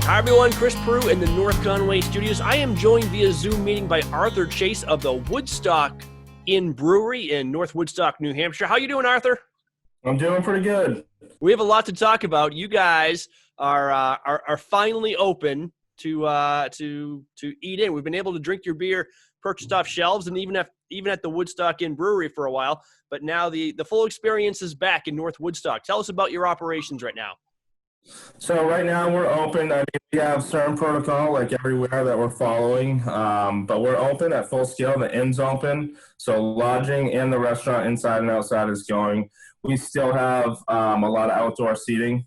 Hi everyone, Chris Prue in the North Conway studios. I am joined via Zoom meeting by Arthur Chase of the Woodstock Inn Brewery in North Woodstock, New Hampshire. How you doing, Arthur? I'm doing pretty good. We have a lot to talk about. You guys are finally open to eat in. We've been able to drink your beer purchased off shelves, and even at the Woodstock Inn Brewery for a while. But now the full experience is back in North Woodstock. Tell us about your operations right now. So right now we're open. I mean, we have certain protocol like everywhere that we're following, but we're open at full scale. The inn's open, so lodging and the restaurant inside and outside is going. We still have a lot of outdoor seating.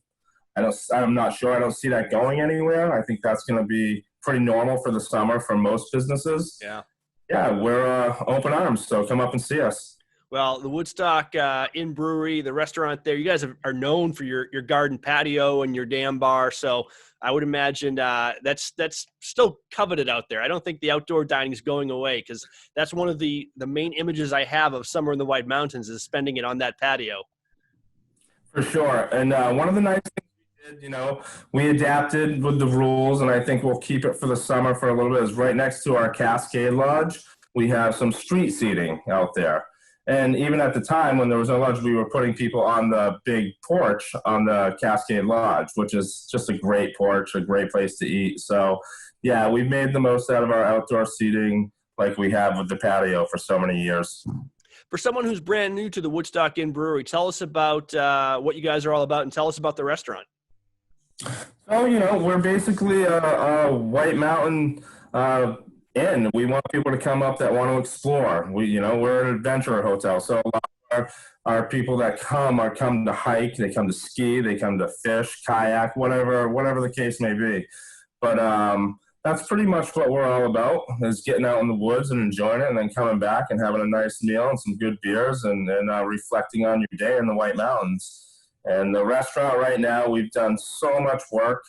I'm not sure. I don't see that going anywhere. I think that's going to be pretty normal for the summer for most businesses. Yeah, we're open arms, so come up and see us. Well, the Woodstock Inn Brewery, the restaurant there, you guys are known for your garden patio and your dam bar. So I would imagine that's still coveted out there. I don't think the outdoor dining is going away because that's one of the main images I have of summer in the White Mountains is spending it on that patio. For sure. And one of the nice things we did, we adapted with the rules, and I think we'll keep it for the summer for a little bit, is right next to our Cascade Lodge, we have some street seating out there. And even at the time when there was no lodge, we were putting people on the big porch on the Cascade Lodge, which is just a great porch, a great place to eat. So, yeah, we've made the most out of our outdoor seating like we have with the patio for so many years. For someone who's brand new to the Woodstock Inn Brewery, tell us about what you guys are all about and tell us about the restaurant. So, we're basically a White Mountain inn. We want people to come up that want to explore. We're an adventure hotel, so a lot of our people that come to hike, they come to ski, they come to fish, kayak, whatever the case may be. But that's pretty much what we're all about, is getting out in the woods and enjoying it, and then coming back and having a nice meal and some good beers and reflecting on your day in the White Mountains. And the restaurant right now, we've done so much work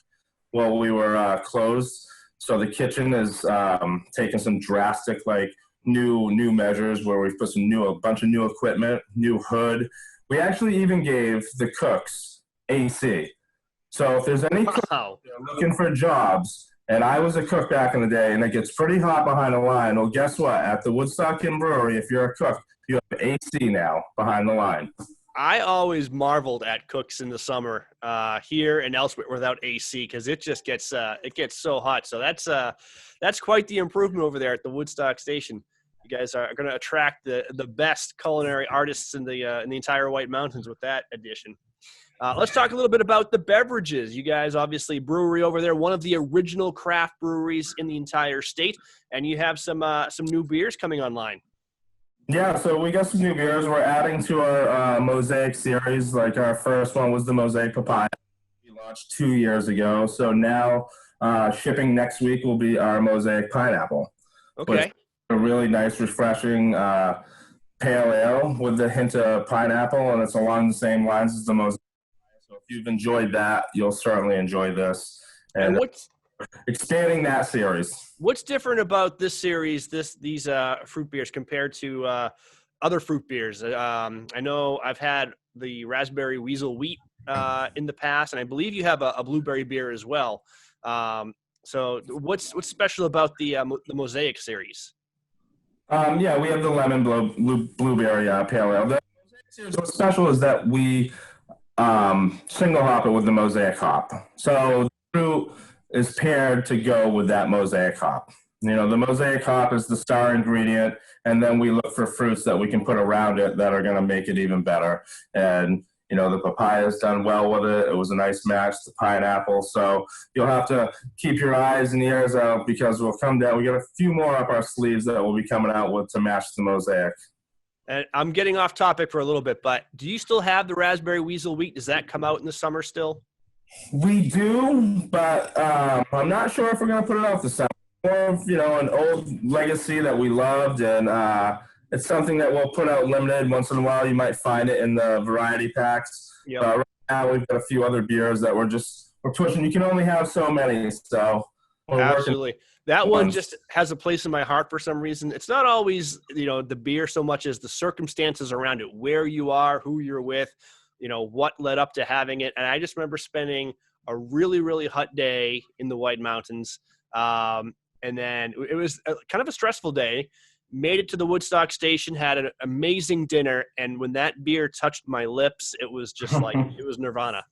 while we were closed. So the kitchen is taking some drastic, new measures where we've put a bunch of new equipment, new hood. We actually even gave the cooks AC. So if there's any cooks looking for jobs, and I was a cook back in the day, and it gets pretty hot behind the line. Well, guess what? At the Woodstock Inn Brewery, if you're a cook, you have AC now behind the line. I always marveled at cooks in the summer here and elsewhere without AC because it just gets so hot. So that's quite the improvement over there at the Woodstock Station. You guys are going to attract the best culinary artists in the entire White Mountains with that addition. Let's talk a little bit about the beverages. You guys, obviously, brewery over there, one of the original craft breweries in the entire state, and you have some new beers coming online. Yeah, so we got some new beers. We're adding to our Mosaic series. Like our first one was the Mosaic Papaya. We launched 2 years ago. So now shipping next week will be our Mosaic Pineapple. Okay. A really nice, refreshing pale ale with the hint of pineapple, and it's along the same lines as the Mosaic. So if you've enjoyed that, you'll certainly enjoy this. And what's expanding that series. What's different about this series, these fruit beers compared to other fruit beers? I know I've had the Raspberry Weasel Wheat in the past, and I believe you have a blueberry beer as well. So what's special about the Mosaic series? Yeah, we have the lemon blueberry pale ale. The Mosaic series, what's special is that we single hop it with the Mosaic hop. So the fruit is paired to go with that Mosaic hop. The Mosaic hop is the star ingredient, and then we look for fruits that we can put around it that are going to make it even better. And, the papaya's done well with it. It was a nice match, the pineapple. So you'll have to keep your eyes and ears out because we'll come down. We got a few more up our sleeves that we'll be coming out with to match the Mosaic. And I'm getting off topic for a little bit, but do you still have the Raspberry Weasel Wheat? Does that come out in the summer still? We do, but I'm not sure if we're going to put it out this summer. More of, an old legacy that we loved, and it's something that we'll put out limited once in a while. You might find it in the variety packs. Yep. Right now we've got a few other beers that we're pushing. You can only have so many, so absolutely. That one just has a place in my heart for some reason. It's not always, the beer so much as the circumstances around it, where you are, who you're with, what led up to having it. And I just remember spending a really, really hot day in the White Mountains. And then it was kind of a stressful day. Made it to the Woodstock station, had an amazing dinner. And when that beer touched my lips, it was just like, it was nirvana.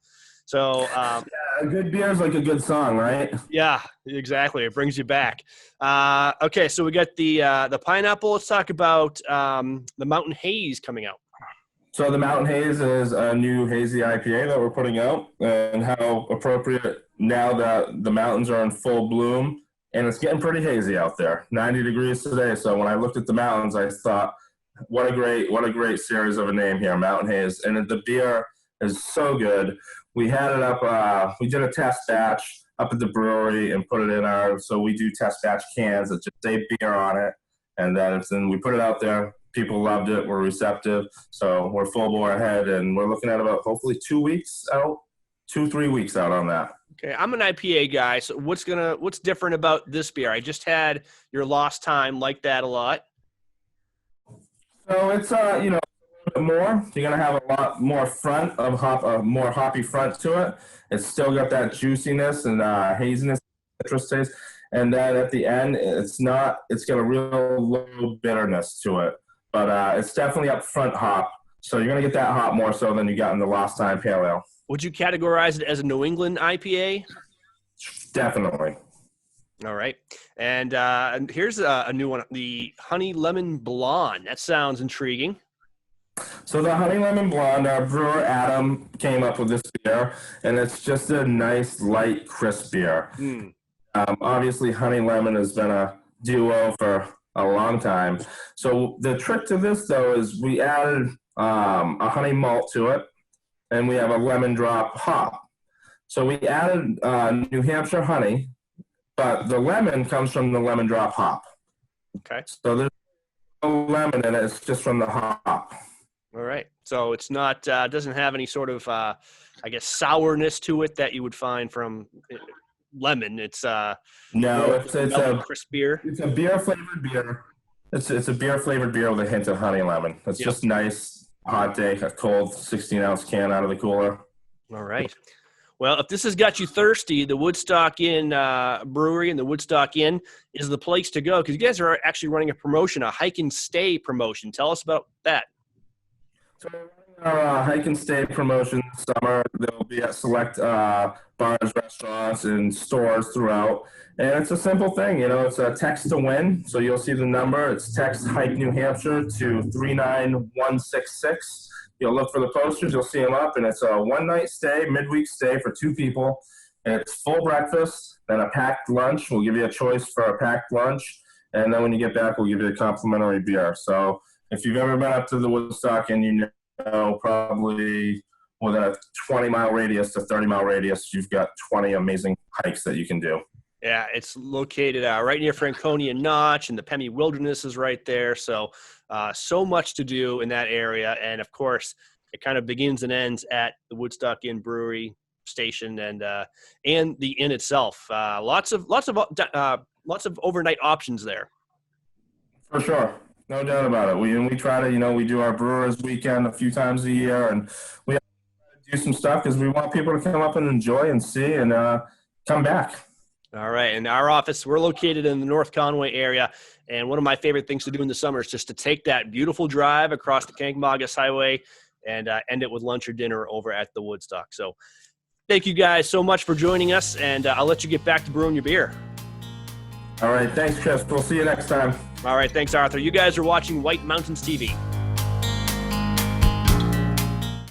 So, Yeah, a good beer is like a good song, right? yeah, exactly. It brings you back. Okay, so we got the pineapple. Let's talk about the Mountain Haze coming out. So the Mountain Haze is a new hazy IPA that we're putting out, and how appropriate now that the mountains are in full bloom, and it's getting pretty hazy out there. 90 degrees today. So when I looked at the mountains, I thought, what a great series of a name here, Mountain Haze. And the beer is so good. We had it up. We did a test batch up at the brewery and put it in so we do test batch cans that just say beer on it, and then we put it out there. People loved it. We're receptive. So we're full bore ahead, and we're looking at about hopefully 2 weeks out, 2-3 weeks out on that. Okay, I'm an IPA guy. So what's different about this beer? I just had your Lost Time, like that a lot. So it's a little bit more. You're gonna have a lot more front of hop, a more hoppy front to it. It's still got that juiciness and haziness, citrus taste, and then at the end, it's got a real low bitterness to it. But it's definitely up front hop. So you're going to get that hop more so than you got in the Lost Time Pale Ale. Would you categorize it as a New England IPA? Definitely. All right. And here's a new one, the Honey Lemon Blonde. That sounds intriguing. So the Honey Lemon Blonde, our brewer Adam came up with this beer, and it's just a nice, light, crisp beer. Obviously, Honey Lemon has been a duo for a long time. So the trick to this, though, is we added a honey malt to it, and we have a lemon drop hop. So we added New Hampshire honey, but the lemon comes from the lemon drop hop. Okay. So there's no lemon in it. It's just from the hop. All right. So it's not doesn't have any sort of sourness to it that you would find from lemon. It's no, it's a crisp beer. It's a beer flavored beer. It's a beer flavored beer with a hint of honey lemon. It's just nice, hot day, a cold 16-ounce can out of the cooler. All right. Well, if this has got you thirsty, the Woodstock Inn Brewery and the Woodstock Inn is the place to go, because you guys are actually running a promotion, a hike and stay promotion. Tell us about that. So we're running our hike and stay promotion this summer. They'll be at select bars, restaurants, and stores throughout. And it's a simple thing, it's a text to win. So you'll see the number. It's text Hike New Hampshire to 39166. You'll look for the posters. You'll see them up, and it's a one-night stay, midweek stay for 2 people. And it's full breakfast, then a packed lunch. We'll give you a choice for a packed lunch. And then when you get back, we'll give you a complimentary beer. So if you've ever been up to the Woodstock, and you know probably within a 20-mile radius to 30-mile radius, you've got 20 amazing hikes that you can do. Yeah, it's located right near Franconia Notch, and the Pemmy Wilderness is right there. So much to do in that area. And, of course, it kind of begins and ends at the Woodstock Inn Brewery station and the inn itself. Lots of overnight options there. For sure. No doubt about it. We try to, we do our Brewers Weekend a few times a year, and we have to do some stuff because we want people to come up and enjoy and see and come back. All right. And our office, we're located in the North Conway area. And one of my favorite things to do in the summer is just to take that beautiful drive across the Kankamagas Highway and end it with lunch or dinner over at the Woodstock. So thank you guys so much for joining us, and I'll let you get back to brewing your beer. All right. Thanks, Chris. We'll see you next time. All right. Thanks, Arthur. You guys are watching White Mountains TV.